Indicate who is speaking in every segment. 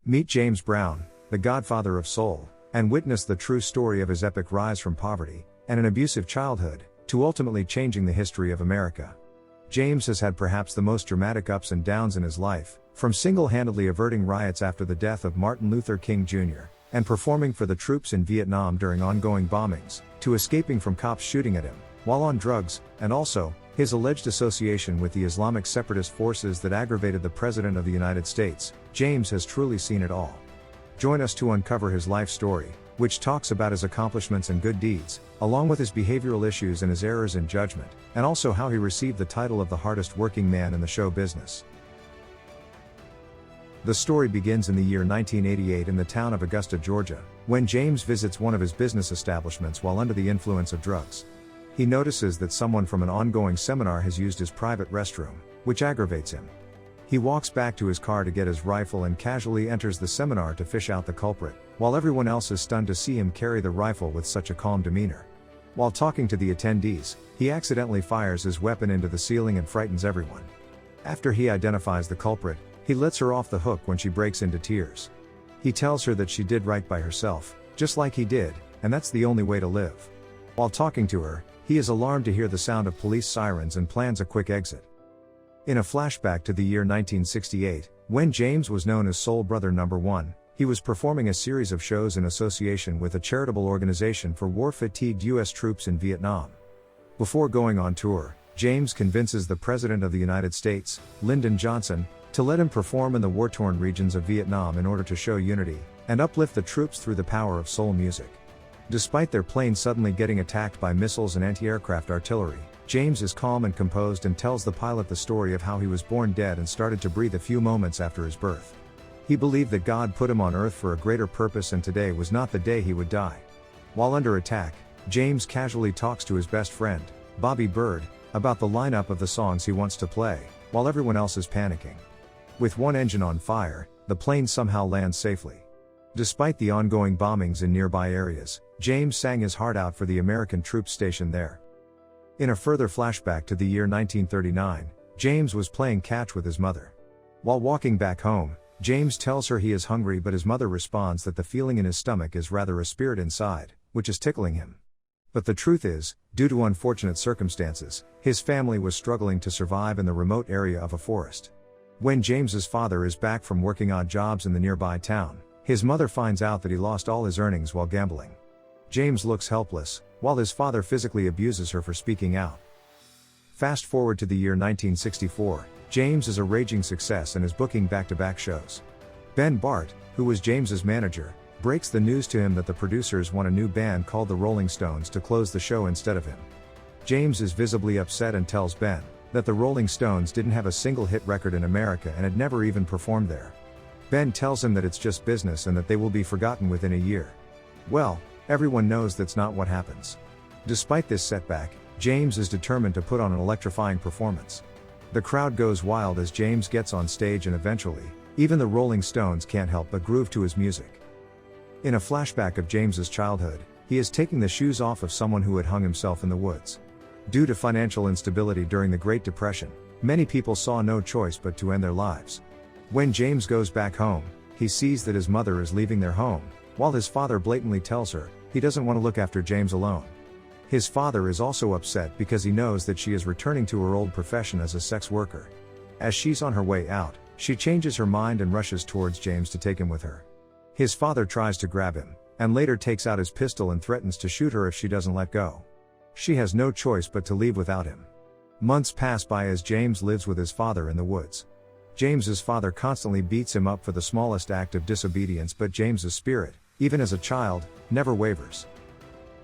Speaker 1: Meet James Brown, the godfather of soul, and witness the true story of his epic rise from poverty and an abusive childhood to ultimately changing the history of America. James has had perhaps the most dramatic ups and downs in his life, from single-handedly averting riots after the death of Martin Luther King Jr., and performing for the troops in Vietnam during ongoing bombings, to escaping from cops shooting at him, while on drugs, and also, his alleged association with the Islamic separatist forces that aggravated the President of the United States. James has truly seen it all. Join us to uncover his life story, which talks about his accomplishments and good deeds, along with his behavioral issues and his errors in judgment, and also how he received the title of the hardest working man in the show business. The story begins in the year 1988 in the town of Augusta, Georgia, when James visits one of his business establishments while under the influence of drugs. He notices that someone from an ongoing seminar has used his private restroom, which aggravates him. He walks back to his car to get his rifle and casually enters the seminar to fish out the culprit, while everyone else is stunned to see him carry the rifle with such a calm demeanor. While talking to the attendees, he accidentally fires his weapon into the ceiling and frightens everyone. After he identifies the culprit, he lets her off the hook when she breaks into tears. He tells her that she did right by herself, just like he did, and that's the only way to live. While talking to her, he is alarmed to hear the sound of police sirens and plans a quick exit. In a flashback to the year 1968, when James was known as Soul Brother No. 1, he was performing a series of shows in association with a charitable organization for war-fatigued U.S. troops in Vietnam. Before going on tour, James convinces the President of the United States, Lyndon Johnson, to let him perform in the war-torn regions of Vietnam in order to show unity and uplift the troops through the power of soul music. Despite their plane suddenly getting attacked by missiles and anti-aircraft artillery, James is calm and composed and tells the pilot the story of how he was born dead and started to breathe a few moments after his birth. He believed that God put him on earth for a greater purpose and today was not the day he would die. While under attack, James casually talks to his best friend, Bobby Bird, about the lineup of the songs he wants to play, while everyone else is panicking. With one engine on fire, the plane somehow lands safely. Despite the ongoing bombings in nearby areas, James sang his heart out for the American troops stationed there. In a further flashback to the year 1939, James was playing catch with his mother. While walking back home, James tells her he is hungry, but his mother responds that the feeling in his stomach is rather a spirit inside, which is tickling him. But the truth is, due to unfortunate circumstances, his family was struggling to survive in the remote area of a forest. When James's father is back from working odd jobs in the nearby town, his mother finds out that he lost all his earnings while gambling. James looks helpless, while his father physically abuses her for speaking out. Fast forward to the year 1964, James is a raging success and is booking back-to-back shows. Ben Bart, who was James's manager, breaks the news to him that the producers want a new band called the Rolling Stones to close the show instead of him. James is visibly upset and tells Ben that the Rolling Stones didn't have a single hit record in America and had never even performed there. Ben tells him that it's just business and that they will be forgotten within a year. Well, everyone knows that's not what happens. Despite this setback, James is determined to put on an electrifying performance. The crowd goes wild as James gets on stage and eventually, even the Rolling Stones can't help but groove to his music. In a flashback of James's childhood, he is taking the shoes off of someone who had hung himself in the woods. Due to financial instability during the Great Depression, many people saw no choice but to end their lives. When James goes back home, he sees that his mother is leaving their home, while his father blatantly tells her he doesn't want to look after James alone. His father is also upset because he knows that she is returning to her old profession as a sex worker. As she's on her way out, she changes her mind and rushes towards James to take him with her. His father tries to grab him, and later takes out his pistol and threatens to shoot her if she doesn't let go. She has no choice but to leave without him. Months pass by as James lives with his father in the woods. James's father constantly beats him up for the smallest act of disobedience, but James's spirit, even as a child, never wavers.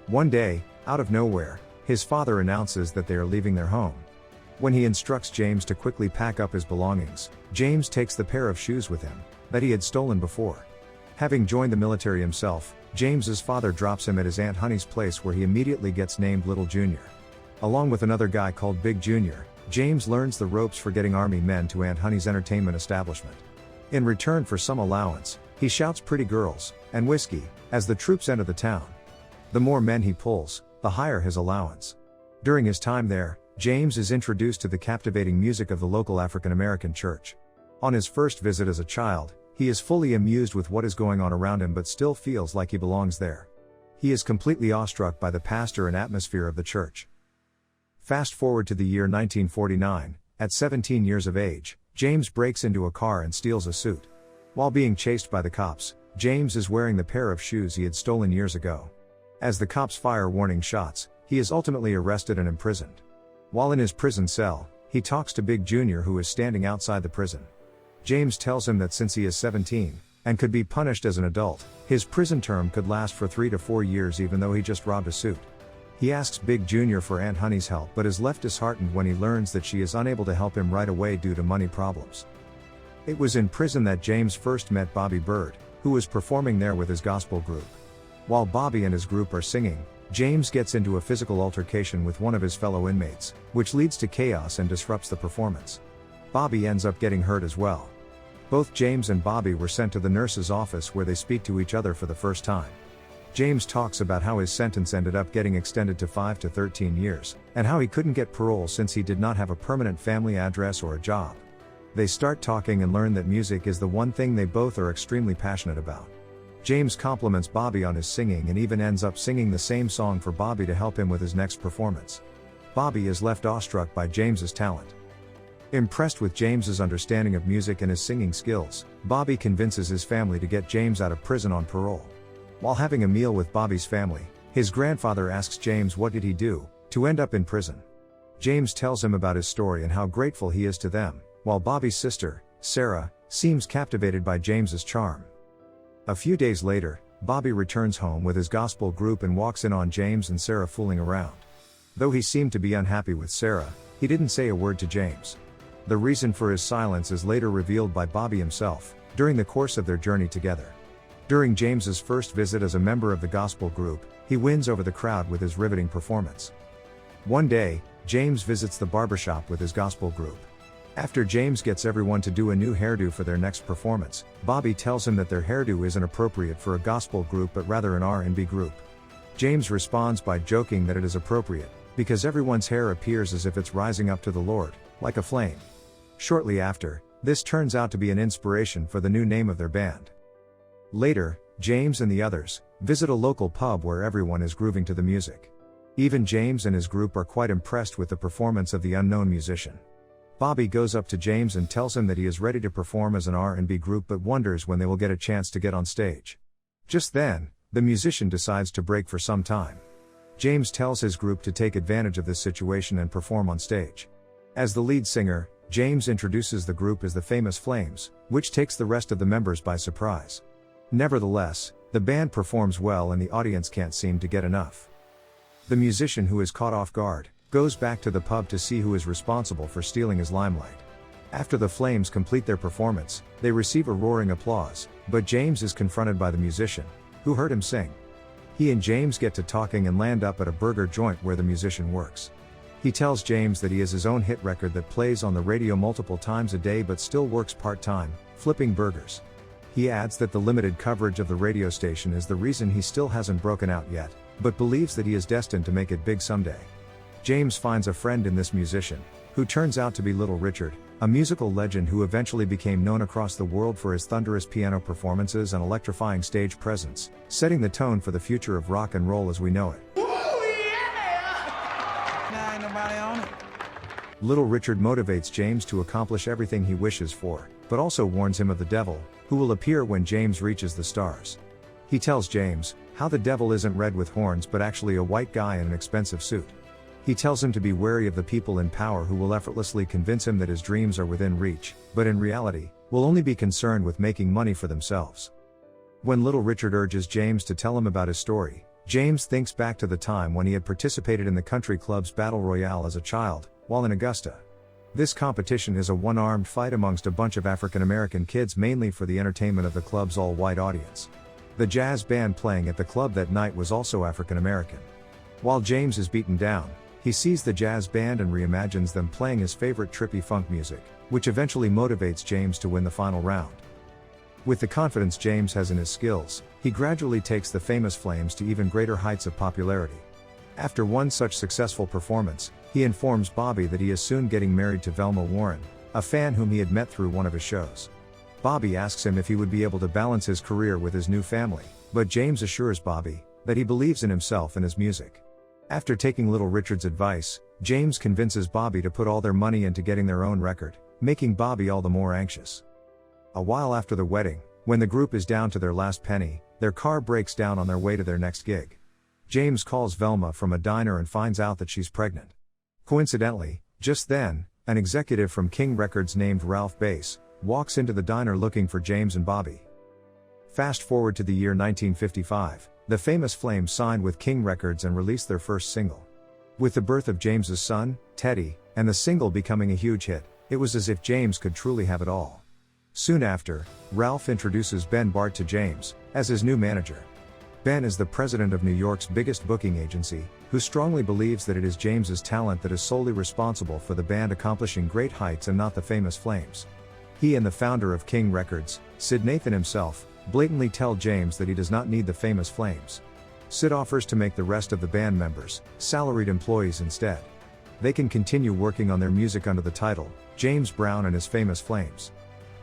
Speaker 1: One day, out of nowhere, his father announces that they are leaving their home. When he instructs James to quickly pack up his belongings, James takes the pair of shoes with him that he had stolen before. Having joined the military himself, James's father drops him at his Aunt Honey's place, where he immediately gets named Little Jr. Along with another guy called Big Jr., James learns the ropes for getting army men to Aunt Honey's entertainment establishment. In return for some allowance, he shouts pretty girls and whiskey as the troops enter the town. The more men he pulls, the higher his allowance. During his time there, James is introduced to the captivating music of the local African American church. On his first visit as a child, He is fully amused with what is going on around him but still feels like he belongs there. He is completely awestruck by the pastor and atmosphere of the church. Fast forward to the year 1949, at 17 years of age, James breaks into a car and steals a suit. While being chased by the cops, James is wearing the pair of shoes he had stolen years ago. As the cops fire warning shots, he is ultimately arrested and imprisoned. While in his prison cell, he talks to Big Jr., who is standing outside the prison. James tells him that since he is 17, and could be punished as an adult, his prison term could last for 3 to 4 years even though he just robbed a suit. He asks Big Jr. for Aunt Honey's help but is left disheartened when he learns that she is unable to help him right away due to money problems. It was in prison that James first met Bobby Bird, who was performing there with his gospel group. While Bobby and his group are singing, James gets into a physical altercation with one of his fellow inmates, which leads to chaos and disrupts the performance. Bobby ends up getting hurt as well. Both James and Bobby were sent to the nurse's office where they speak to each other for the first time. James talks about how his sentence ended up getting extended to 5 to 13 years, and how he couldn't get parole since he did not have a permanent family address or a job. They start talking and learn that music is the one thing they both are extremely passionate about. James compliments Bobby on his singing and even ends up singing the same song for Bobby to help him with his next performance. Bobby is left awestruck by James's talent. Impressed with James's understanding of music and his singing skills, Bobby convinces his family to get James out of prison on parole. While having a meal with Bobby's family, his grandfather asks James what did he do to end up in prison. James tells him about his story and how grateful he is to them, while Bobby's sister, Sarah, seems captivated by James's charm. A few days later, Bobby returns home with his gospel group and walks in on James and Sarah fooling around. Though he seemed to be unhappy with Sarah, he didn't say a word to James. The reason for his silence is later revealed by Bobby himself, during the course of their journey together. During James's first visit as a member of the gospel group, he wins over the crowd with his riveting performance. One day, James visits the barbershop with his gospel group. After James gets everyone to do a new hairdo for their next performance, Bobby tells him that their hairdo isn't appropriate for a gospel group but rather an R&B group. James responds by joking that it is appropriate, because everyone's hair appears as if it's rising up to the Lord, like a flame. Shortly after, this turns out to be an inspiration for the new name of their band. Later, James and the others visit a local pub where everyone is grooving to the music. Even James and his group are quite impressed with the performance of the unknown musician. Bobby goes up to James and tells him that he is ready to perform as an R&B group but wonders when they will get a chance to get on stage. Just then, the musician decides to break for some time. James tells his group to take advantage of this situation and perform on stage. As the lead singer, James introduces the group as the Famous Flames, which takes the rest of the members by surprise. Nevertheless, the band performs well and the audience can't seem to get enough. The musician, who is caught off guard, goes back to the pub to see who is responsible for stealing his limelight. After the Flames complete their performance, they receive a roaring applause, but James is confronted by the musician, who heard him sing. He and James get to talking and land up at a burger joint where the musician works. He tells James that he has his own hit record that plays on the radio multiple times a day but still works part-time, flipping burgers. He adds that the limited coverage of the radio station is the reason he still hasn't broken out yet, but believes that he is destined to make it big someday. James finds a friend in this musician, who turns out to be Little Richard, a musical legend who eventually became known across the world for his thunderous piano performances and electrifying stage presence, setting the tone for the future of rock and roll as we know it.
Speaker 2: Ooh, yeah! Nah, ain't nobody on it.
Speaker 1: Little Richard motivates James to accomplish everything he wishes for, but also warns him of the devil, who will appear when James reaches the stars. He tells James how the devil isn't red with horns but actually a white guy in an expensive suit. He tells him to be wary of the people in power who will effortlessly convince him that his dreams are within reach, but in reality, will only be concerned with making money for themselves. When Little Richard urges James to tell him about his story, James thinks back to the time when he had participated in the country club's battle royale as a child, while in Augusta. This competition is a one-armed fight amongst a bunch of African American kids mainly for the entertainment of the club's all-white audience. The jazz band playing at the club that night was also African American. While James is beaten down, he sees the jazz band and reimagines them playing his favorite trippy funk music, which eventually motivates James to win the final round. With the confidence James has in his skills, he gradually takes the Famous Flames to even greater heights of popularity. After one such successful performance, he informs Bobby that he is soon getting married to Velma Warren, a fan whom he had met through one of his shows. Bobby asks him if he would be able to balance his career with his new family, but James assures Bobby that he believes in himself and his music. After taking Little Richard's advice, James convinces Bobby to put all their money into getting their own record, making Bobby all the more anxious. A while after the wedding, when the group is down to their last penny, their car breaks down on their way to their next gig. James calls Velma from a diner and finds out that she's pregnant. Coincidentally, just then, an executive from King Records named Ralph Bass walks into the diner looking for James and Bobby. Fast forward to the year 1955, the famous Flames signed with King Records and released their first single. With the birth of James's son, Teddy, and the single becoming a huge hit, it was as if James could truly have it all. Soon after, Ralph introduces Ben Bart to James as his new manager. Ben is the president of New York's biggest booking agency, who strongly believes that it is James's talent that is solely responsible for the band accomplishing great heights and not the famous Flames. He and the founder of King Records, Sid Nathan himself, blatantly tell James that he does not need the famous Flames. Sid offers to make the rest of the band members salaried employees instead. They can continue working on their music under the title, James Brown and His Famous Flames.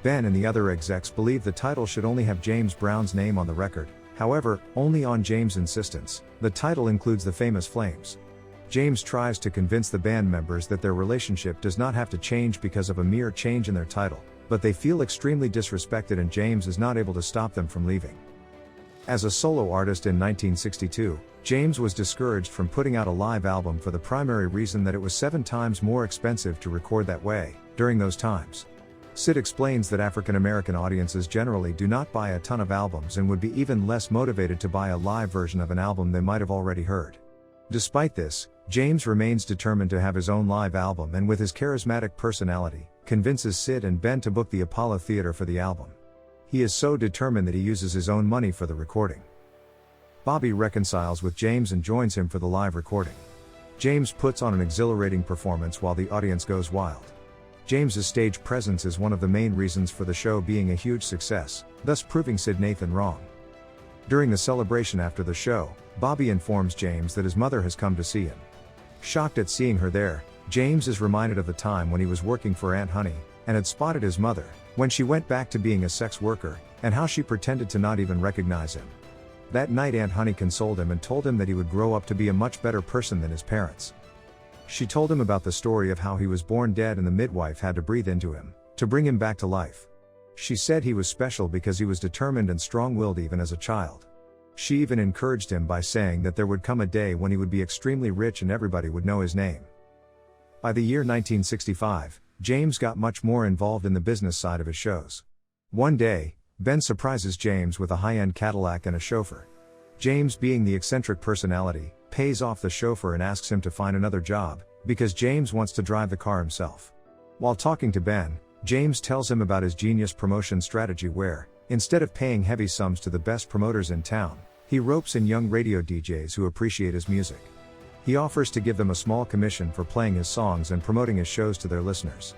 Speaker 1: Ben and the other execs believe the title should only have James Brown's name on the record, however, only on James' insistence, the title includes the famous Flames. James tries to convince the band members that their relationship does not have to change because of a mere change in their title, but they feel extremely disrespected and James is not able to stop them from leaving. As a solo artist in 1962, James was discouraged from putting out a live album for the primary reason that it was 7 times more expensive to record that way, during those times. Sid explains that African American audiences generally do not buy a ton of albums and would be even less motivated to buy a live version of an album they might have already heard. Despite this, James remains determined to have his own live album and with his charismatic personality, convinces Sid and Ben to book the Apollo Theater for the album. He is so determined that he uses his own money for the recording. Bobby reconciles with James and joins him for the live recording. James puts on an exhilarating performance while the audience goes wild. James's stage presence is one of the main reasons for the show being a huge success, thus proving Sid Nathan wrong. During the celebration after the show, Bobby informs James that his mother has come to see him. Shocked at seeing her there, James is reminded of the time when he was working for Aunt Honey, and had spotted his mother, when she went back to being a sex worker, and how she pretended to not even recognize him. That night Aunt Honey consoled him and told him that he would grow up to be a much better person than his parents. She told him about the story of how he was born dead and the midwife had to breathe into him, to bring him back to life. She said he was special because he was determined and strong-willed even as a child. She even encouraged him by saying that there would come a day when he would be extremely rich and everybody would know his name. By the year 1965, James got much more involved in the business side of his shows. One day, Ben surprises James with a high-end Cadillac and a chauffeur. James, being the eccentric personality, pays off the chauffeur and asks him to find another job, because James wants to drive the car himself. While talking to Ben, James tells him about his genius promotion strategy where, instead of paying heavy sums to the best promoters in town, he ropes in young radio DJs who appreciate his music. He offers to give them a small commission for playing his songs and promoting his shows to their listeners.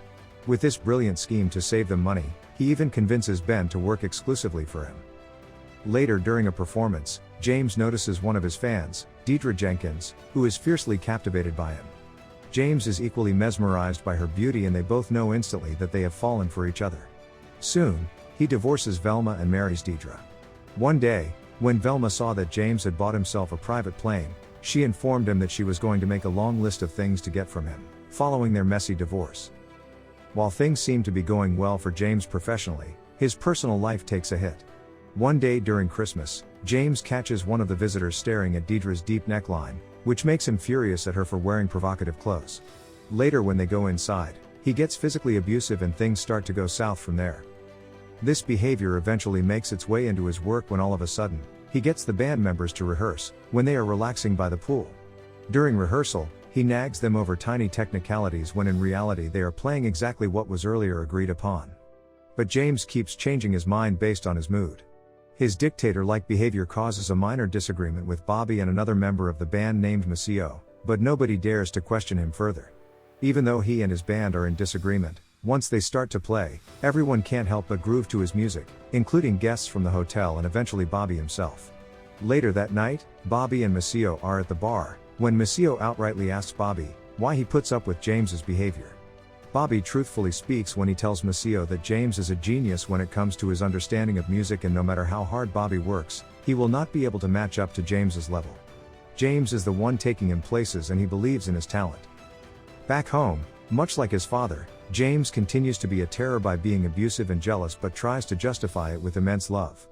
Speaker 1: With this brilliant scheme to save them money, he even convinces Ben to work exclusively for him. Later during a performance, James notices one of his fans, Deidre Jenkins, who is fiercely captivated by him. James is equally mesmerized by her beauty and they both know instantly that they have fallen for each other. Soon, he divorces Velma and marries Deidre. One day, when Velma saw that James had bought himself a private plane, she informed him that she was going to make a long list of things to get from him, following their messy divorce. While things seem to be going well for James professionally, his personal life takes a hit. One day during Christmas, James catches one of the visitors staring at Deidre's deep neckline, which makes him furious at her for wearing provocative clothes. Later when they go inside, he gets physically abusive and things start to go south from there. This behavior eventually makes its way into his work when all of a sudden, he gets the band members to rehearse, when they are relaxing by the pool. During rehearsal, he nags them over tiny technicalities when in reality they are playing exactly what was earlier agreed upon. But James keeps changing his mind based on his mood. His dictator-like behavior causes a minor disagreement with Bobby and another member of the band named Maceo, but nobody dares to question him further. Even though he and his band are in disagreement, once they start to play, everyone can't help but groove to his music, including guests from the hotel and eventually Bobby himself. Later that night, Bobby and Maceo are at the bar, when Maceo outrightly asks Bobby why he puts up with James's behavior. Bobby truthfully speaks when he tells Maceo that James is a genius when it comes to his understanding of music, and no matter how hard Bobby works, he will not be able to match up to James's level. James is the one taking him places and he believes in his talent. Back home, much like his father, James continues to be a terror by being abusive and jealous, but tries to justify it with immense love.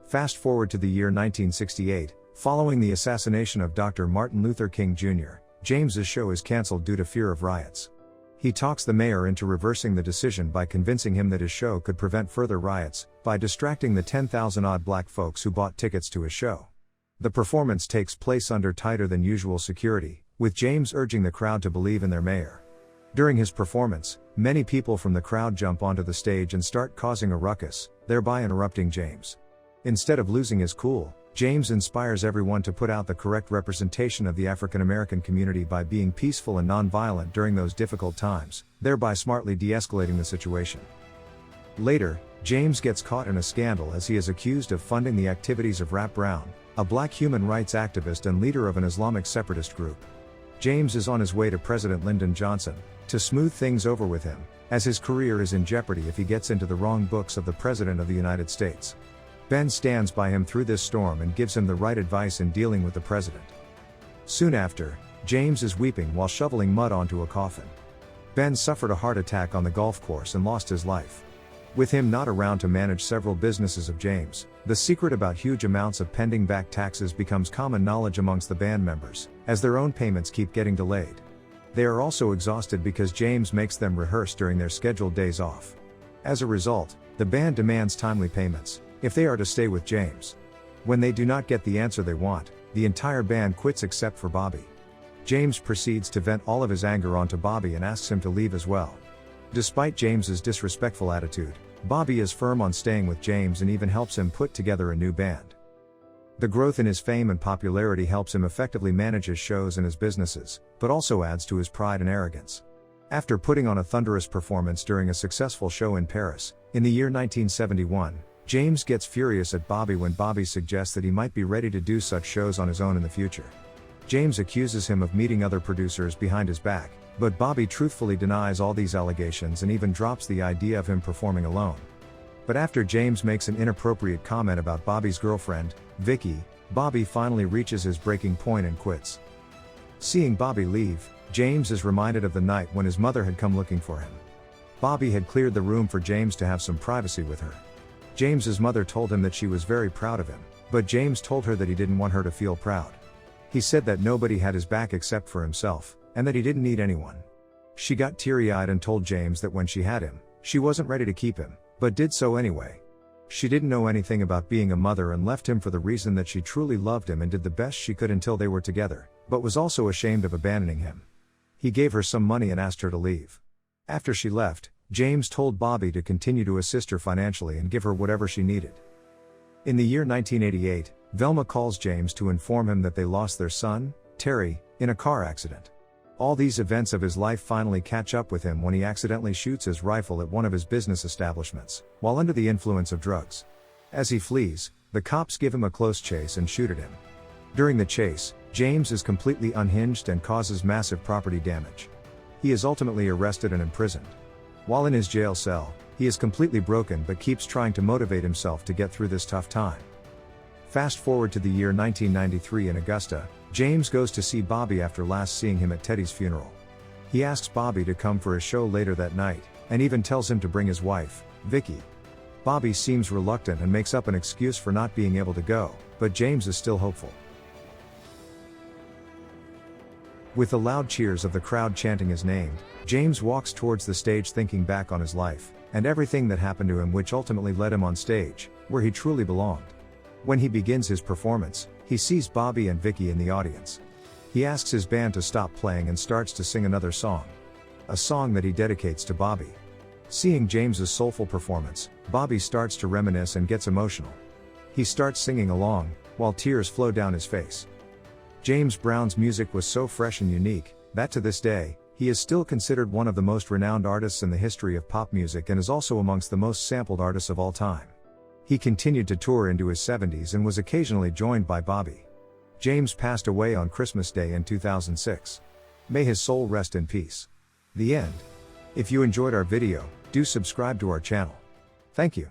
Speaker 1: Fast forward to the year 1968, following the assassination of Dr. Martin Luther King Jr., James's show is cancelled due to fear of riots. He talks the mayor into reversing the decision by convincing him that his show could prevent further riots, by distracting the 10,000-odd black folks who bought tickets to his show. The performance takes place under tighter than usual security, with James urging the crowd to believe in their mayor. During his performance, many people from the crowd jump onto the stage and start causing a ruckus, thereby interrupting James. Instead of losing his cool, James inspires everyone to put out the correct representation of the African American community by being peaceful and non-violent during those difficult times, thereby smartly de-escalating the situation. Later, James gets caught in a scandal as he is accused of funding the activities of Rap Brown, a black human rights activist and leader of an Islamic separatist group. James is on his way to President Lyndon Johnson, to smooth things over with him, as his career is in jeopardy if he gets into the wrong books of the President of the United States. Ben stands by him through this storm and gives him the right advice in dealing with the president. Soon after, James is weeping while shoveling mud onto a coffin. Ben suffered a heart attack on the golf course and lost his life. With him not around to manage several businesses of James, the secret about huge amounts of pending back taxes becomes common knowledge amongst the band members, as their own payments keep getting delayed. They are also exhausted because James makes them rehearse during their scheduled days off. As a result, the band demands timely payments, if they are to stay with James. When they do not get the answer they want, the entire band quits except for Bobby. James proceeds to vent all of his anger onto Bobby and asks him to leave as well. Despite James's disrespectful attitude, Bobby is firm on staying with James and even helps him put together a new band. The growth in his fame and popularity helps him effectively manage his shows and his businesses, but also adds to his pride and arrogance. After putting on a thunderous performance during a successful show in Paris, in the year 1971, James gets furious at Bobby when Bobby suggests that he might be ready to do such shows on his own in the future. James accuses him of meeting other producers behind his back, but Bobby truthfully denies all these allegations and even drops the idea of him performing alone. But after James makes an inappropriate comment about Bobby's girlfriend, Vicky, Bobby finally reaches his breaking point and quits. Seeing Bobby leave, James is reminded of the night when his mother had come looking for him. Bobby had cleared the room for James to have some privacy with her. James's mother told him that she was very proud of him, but James told her that he didn't want her to feel proud. He said that nobody had his back except for himself, and that he didn't need anyone. She got teary-eyed and told James that when she had him, she wasn't ready to keep him, but did so anyway. She didn't know anything about being a mother and left him for the reason that she truly loved him and did the best she could until they were together, but was also ashamed of abandoning him. He gave her some money and asked her to leave. After she left, James told Bobby to continue to assist her financially and give her whatever she needed. In the year 1988, Velma calls James to inform him that they lost their son, Terry, in a car accident. All these events of his life finally catch up with him when he accidentally shoots his rifle at one of his business establishments, while under the influence of drugs. As he flees, the cops give him a close chase and shoot at him. During the chase, James is completely unhinged and causes massive property damage. He is ultimately arrested and imprisoned. While in his jail cell, he is completely broken but keeps trying to motivate himself to get through this tough time. Fast forward to the year 1993 in Augusta, James goes to see Bobby after last seeing him at Teddy's funeral. He asks Bobby to come for his show later that night, and even tells him to bring his wife, Vicky. Bobby seems reluctant and makes up an excuse for not being able to go, but James is still hopeful. With the loud cheers of the crowd chanting his name, James walks towards the stage thinking back on his life, and everything that happened to him which ultimately led him on stage, where he truly belonged. When he begins his performance, he sees Bobby and Vicky in the audience. He asks his band to stop playing and starts to sing another song. A song that he dedicates to Bobby. Seeing James's soulful performance, Bobby starts to reminisce and gets emotional. He starts singing along, while tears flow down his face. James Brown's music was so fresh and unique, that to this day, he is still considered one of the most renowned artists in the history of pop music and is also amongst the most sampled artists of all time. He continued to tour into his 70s and was occasionally joined by Bobby. James passed away on Christmas Day in 2006. May his soul rest in peace. The end. If you enjoyed our video, do subscribe to our channel. Thank you.